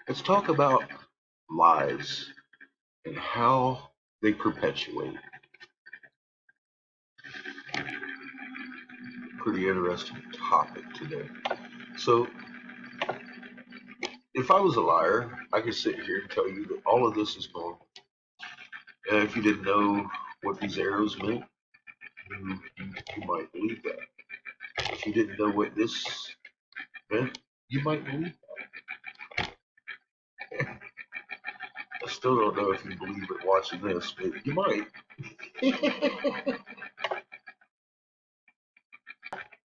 Let's talk about lies and how they perpetuate. Pretty interesting topic today. So, if I was a liar, I could sit here and tell you that all of this is normal. If you didn't know what these arrows meant, you might believe that. If you didn't know what this meant, you might believe that. I still don't know if you believe it watching this, but you might.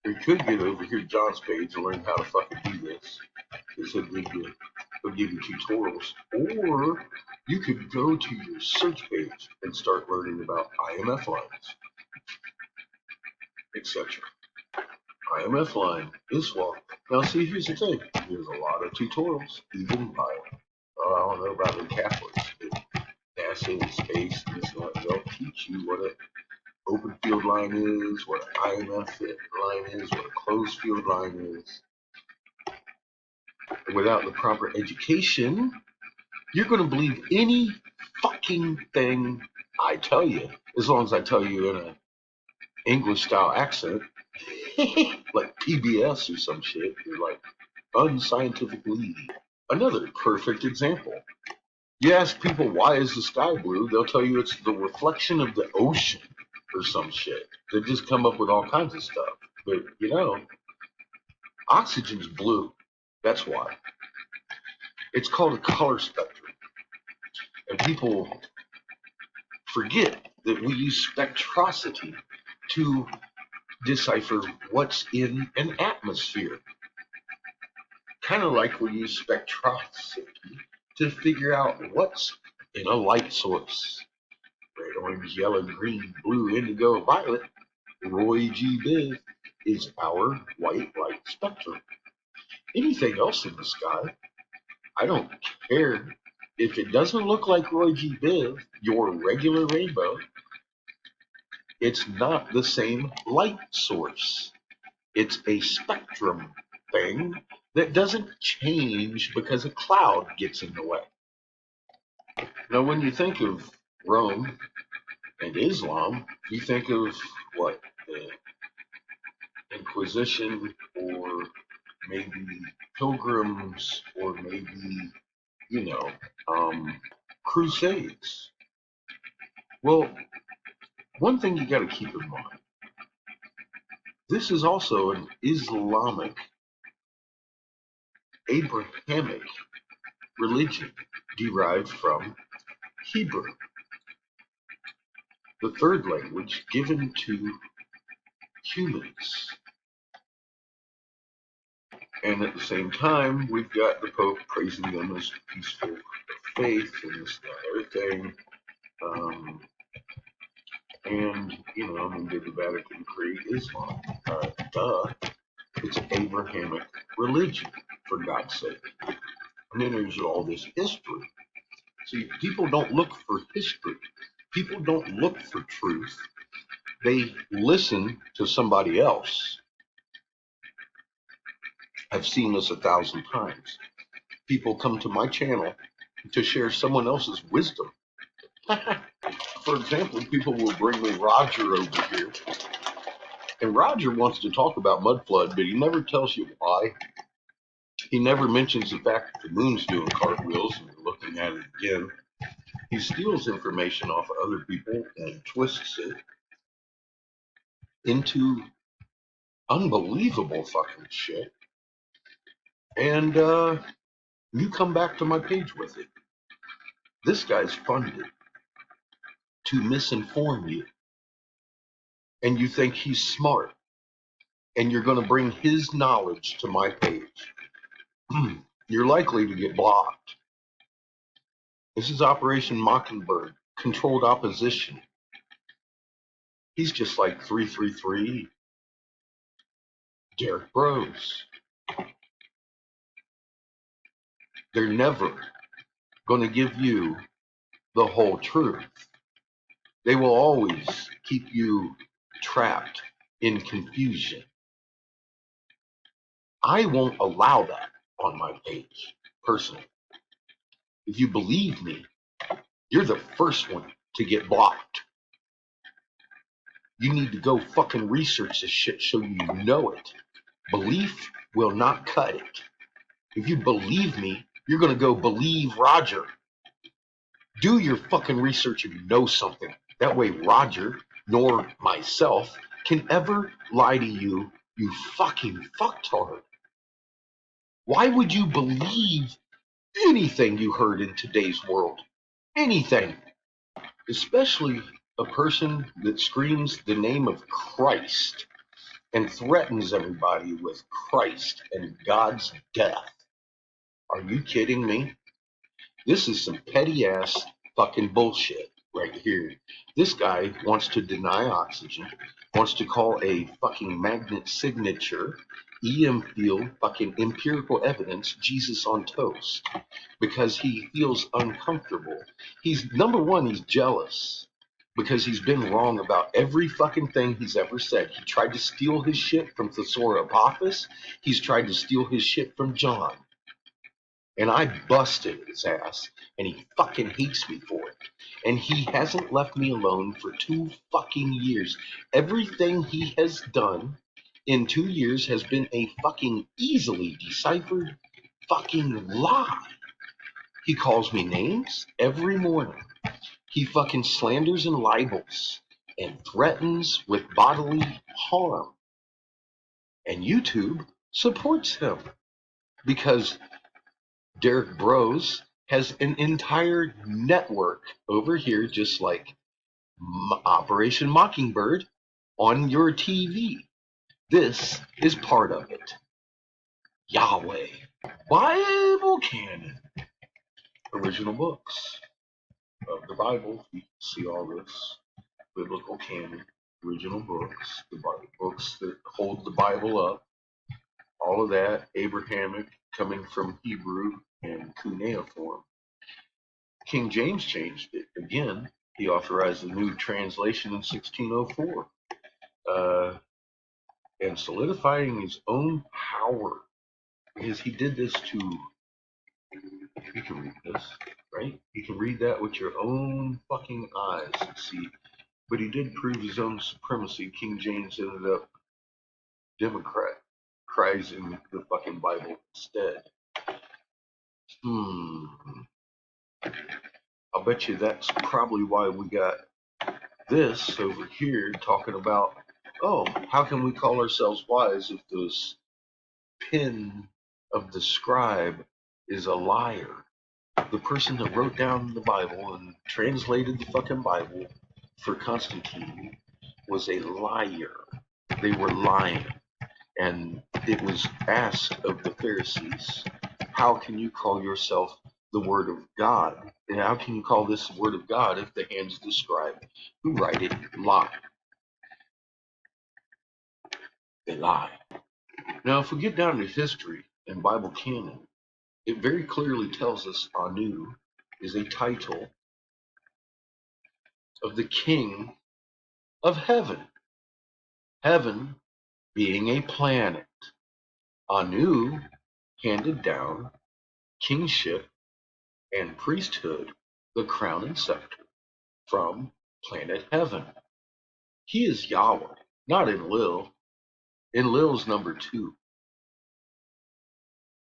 You could get over here to John's page and learn how to fucking do this. Because he'll give you tutorials. Or you could go to your search page and start learning about IMF lines, etc. IMF line is well. Now see, here's the thing. There's a lot of tutorials, even by, I don't know about the Catholics, but NASA and space and this and that. They'll teach you what an open field line is, what an IMF line is, what a closed field line is. And without the proper education, you're going to believe any fucking thing I tell you, as long as I tell you in an English style accent, like PBS or some shit. You're like, unscientifically. Another perfect example. You ask people why is the sky blue, they'll tell you it's the reflection of the ocean or some shit. They just come up with all kinds of stuff. But oxygen's blue. That's why. It's called a color spectrum. And people forget that we use spectroscopy to decipher what's in an atmosphere. Kind of like we use spectroscopy to figure out what's in a light source. Red, orange, yellow, green, blue, indigo, violet. Roy G. Biv is our white light spectrum. Anything else in the sky, I don't care. If it doesn't look like Roy G. Biv, your regular rainbow, it's not the same light source. It's a spectrum thing that doesn't change because a cloud gets in the way. Now, when you think of Rome and Islam, you think of what? The Inquisition, or maybe pilgrims, or maybe, you know, crusades. Well, one thing you got to keep in mind, this is also an Islamic, Abrahamic religion derived from Hebrew, the third language given to humans. And at the same time, we've got the Pope praising them as peaceful faith and this and that other thing. Did the Vatican create Islam? Duh. It's Abrahamic religion, for God's sake. And then there's all this history. See, people don't look for history. People don't look for truth. They listen to somebody else. I've seen this 1,000 times. People come to my channel to share someone else's wisdom. For example, people will bring me Roger over here. And Roger wants to talk about mud flood, but he never tells you why. He never mentions the fact that the moon's doing cartwheels and we're looking at it again. He steals information off of other people and twists it into unbelievable fucking shit. And you come back to my page with it. This guy's funded to misinform you. And you think he's smart. And you're going to bring his knowledge to my page. You're likely to get blocked. This is Operation Mockingbird, controlled opposition. He's just like 333 Derek Bros. They're never going to give you the whole truth. They will always keep you trapped in confusion. I won't allow that on my page, personally. If you believe me, you're the first one to get blocked. You need to go fucking research this shit so you know it. Belief will not cut it. If you believe me, you're gonna go believe Roger. Do your fucking research and know something. That way Roger, nor myself, can ever lie to you, you fucking fucktard. Why would you believe anything you heard in today's world? Anything. Especially a person that screams the name of Christ and threatens everybody with Christ and God's death. Are you kidding me? This is some petty ass fucking bullshit right here. This guy wants to deny oxygen, wants to call a fucking magnet signature, EM field, fucking empirical evidence, Jesus on toast because he feels uncomfortable. He's number one, he's jealous because he's been wrong about every fucking thing he's ever said. He tried to steal his shit from Thesaurus Apophis. He's tried to steal his shit from John. And I busted his ass, and he fucking hates me for it. And he hasn't left me alone for 2 fucking years. Everything he has done in 2 years has been a fucking easily deciphered fucking lie. He calls me names every morning. He fucking slanders and libels and threatens with bodily harm. And YouTube supports him because Derek Bros has an entire network over here, just like Operation Mockingbird on your TV. This is part of it. Yahweh. Bible canon. Original books of the Bible. You can see all this. Biblical canon. Original books. The Bible, books that hold the Bible up. All of that. Abrahamic, coming from Hebrew and cuneiform. King James changed it again. He authorized a new translation in 1604, and solidifying his own power, because he did this to. You can read this, right? You can read that with your own fucking eyes and see. But he did prove his own supremacy. King James ended up democratizing the fucking Bible instead. I'll bet you that's probably why we got this over here talking about, oh, how can we call ourselves wise if this pen of the scribe is a liar? The person that wrote down the Bible and translated the fucking Bible for Constantine was a liar. They were lying. And it was asked of the Pharisees, how can you call yourself the Word of God? And how can you call this the Word of God if the hands of the scribe who write it lie? They lie. Now, if we get down to history and Bible canon, it very clearly tells us Anu is a title of the king of heaven. Heaven being a planet. Anu handed down kingship and priesthood, the crown and scepter, from planet heaven. He is Yahweh, not Enlil. Enlil's number 2.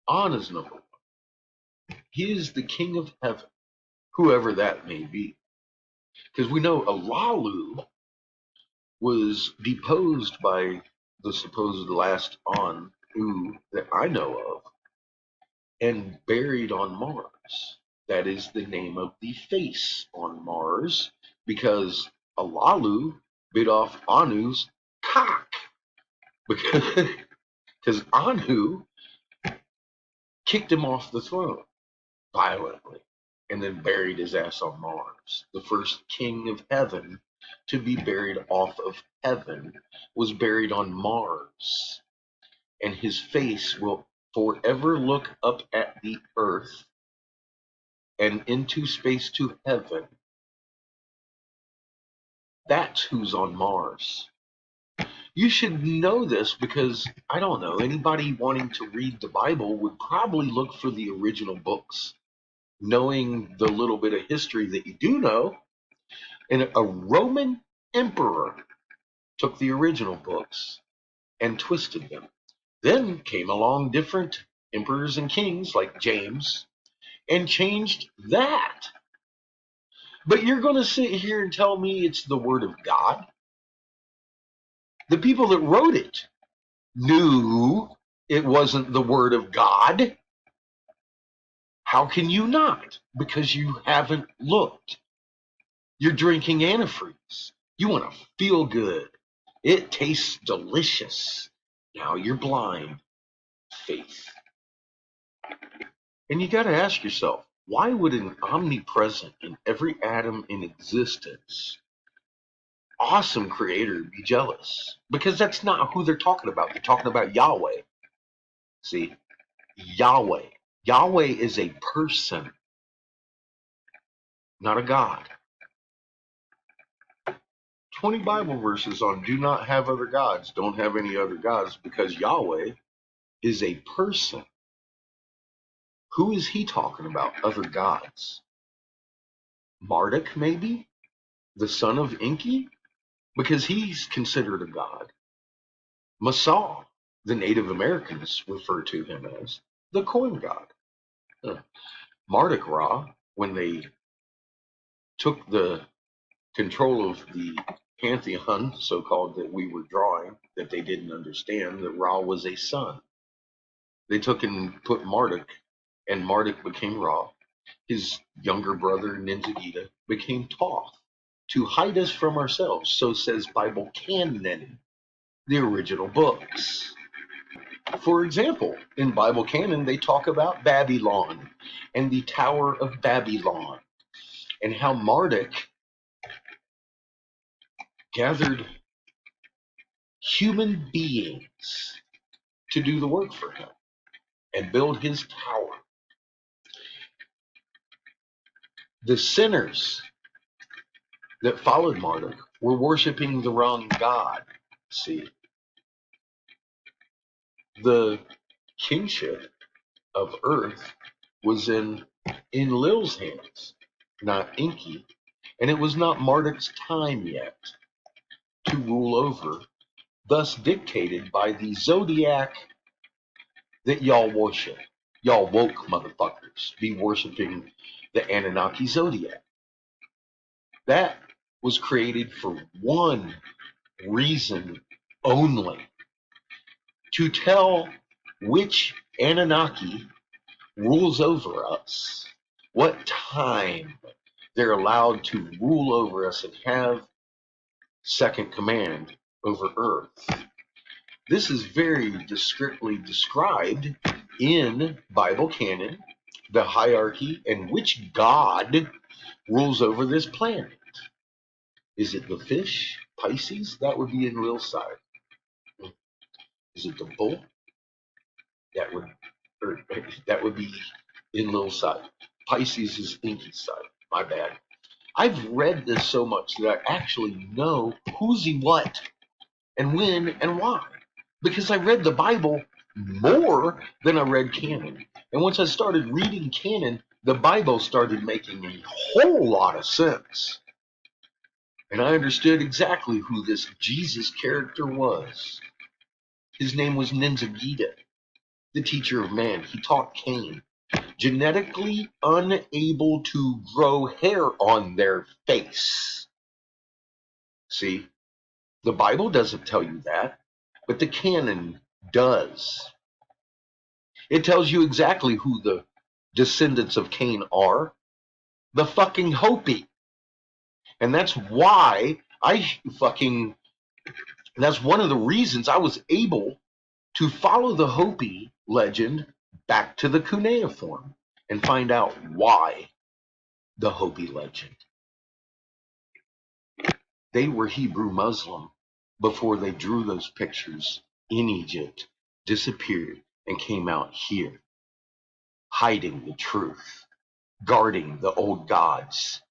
An is number 1. He is the king of heaven, whoever that may be. Because we know Alalu was deposed by the supposed last Anu that I know of and buried on Mars. That is the name of the face on Mars because Alalu bit off Anu's cock. Because Anu kicked him off the throne violently and then buried his ass on Mars. The first king of heaven to be buried off of heaven was buried on Mars. And his face will forever look up at the earth and into space to heaven. That's who's on Mars. You should know this because, I don't know, anybody wanting to read the Bible would probably look for the original books. knowing the little bit of history that you do know. And a Roman emperor took the original books and twisted them. Then came along different emperors and kings like James and changed that. But you're going to sit here and tell me it's the Word of God? The people that wrote it knew it wasn't the Word of God. How can you not? Because you haven't looked. You're drinking antifreeze. You want to feel good. It tastes delicious. Now you're blind. Faith. And you got to ask yourself, why would an omnipresent in every atom in existence, awesome creator be jealous? Because that's not who they're talking about. They're talking about Yahweh. See, Yahweh. Yahweh is a person, not a God. 20 Bible verses on do not have other gods, don't have any other gods, because Yahweh is a person. Who is he talking about? Other gods? Marduk, maybe? The son of Enki? Because he's considered a god. Masal, the Native Americans refer to him as the corn god. Marduk Ra, when they took the control of the pantheon, so-called, that we were drawing, that they didn't understand, that Ra was a son. They took and put Marduk, and Marduk became Ra. His younger brother, Ninzagita, became Thoth, to hide us from ourselves, so says Bible canon, the original books. For example, in Bible canon, they talk about Babylon and the Tower of Babylon, and how Marduk gathered human beings to do the work for him and build his tower. The sinners that followed Marduk were worshiping the wrong God. See, the kingship of earth was in Enlil's hands, not Enki, and it was not Marduk's time yet to rule over, thus dictated by the zodiac that y'all worship. Y'all woke motherfuckers be worshiping the Anunnaki zodiac. That was created for one reason only, to tell which Anunnaki rules over us, what time they're allowed to rule over us and have second command over Earth. This is very discreetly described in Bible canon, the hierarchy and which God rules over this planet. Is it the fish, Pisces? That would be in Lil's side. Is it the bull? That would be in Lil's side. Pisces is Inky's side. My bad. I've read this so much that I actually know who's he what and when and why. Because I read the Bible more than I read canon. And once I started reading canon, the Bible started making a whole lot of sense. And I understood exactly who this Jesus character was. His name was Ninzagita, the teacher of man. He taught Cain, genetically unable to grow hair on their face. See, the Bible doesn't tell you that, but the canon does. It tells you exactly who the descendants of Cain are. The fucking Hopi. And that's why that's one of the reasons I was able to follow the Hopi legend back to the cuneiform and find out why the Hopi legend. They were Hebrew Muslim before they drew those pictures in Egypt, disappeared, and came out here, hiding the truth, guarding the old gods,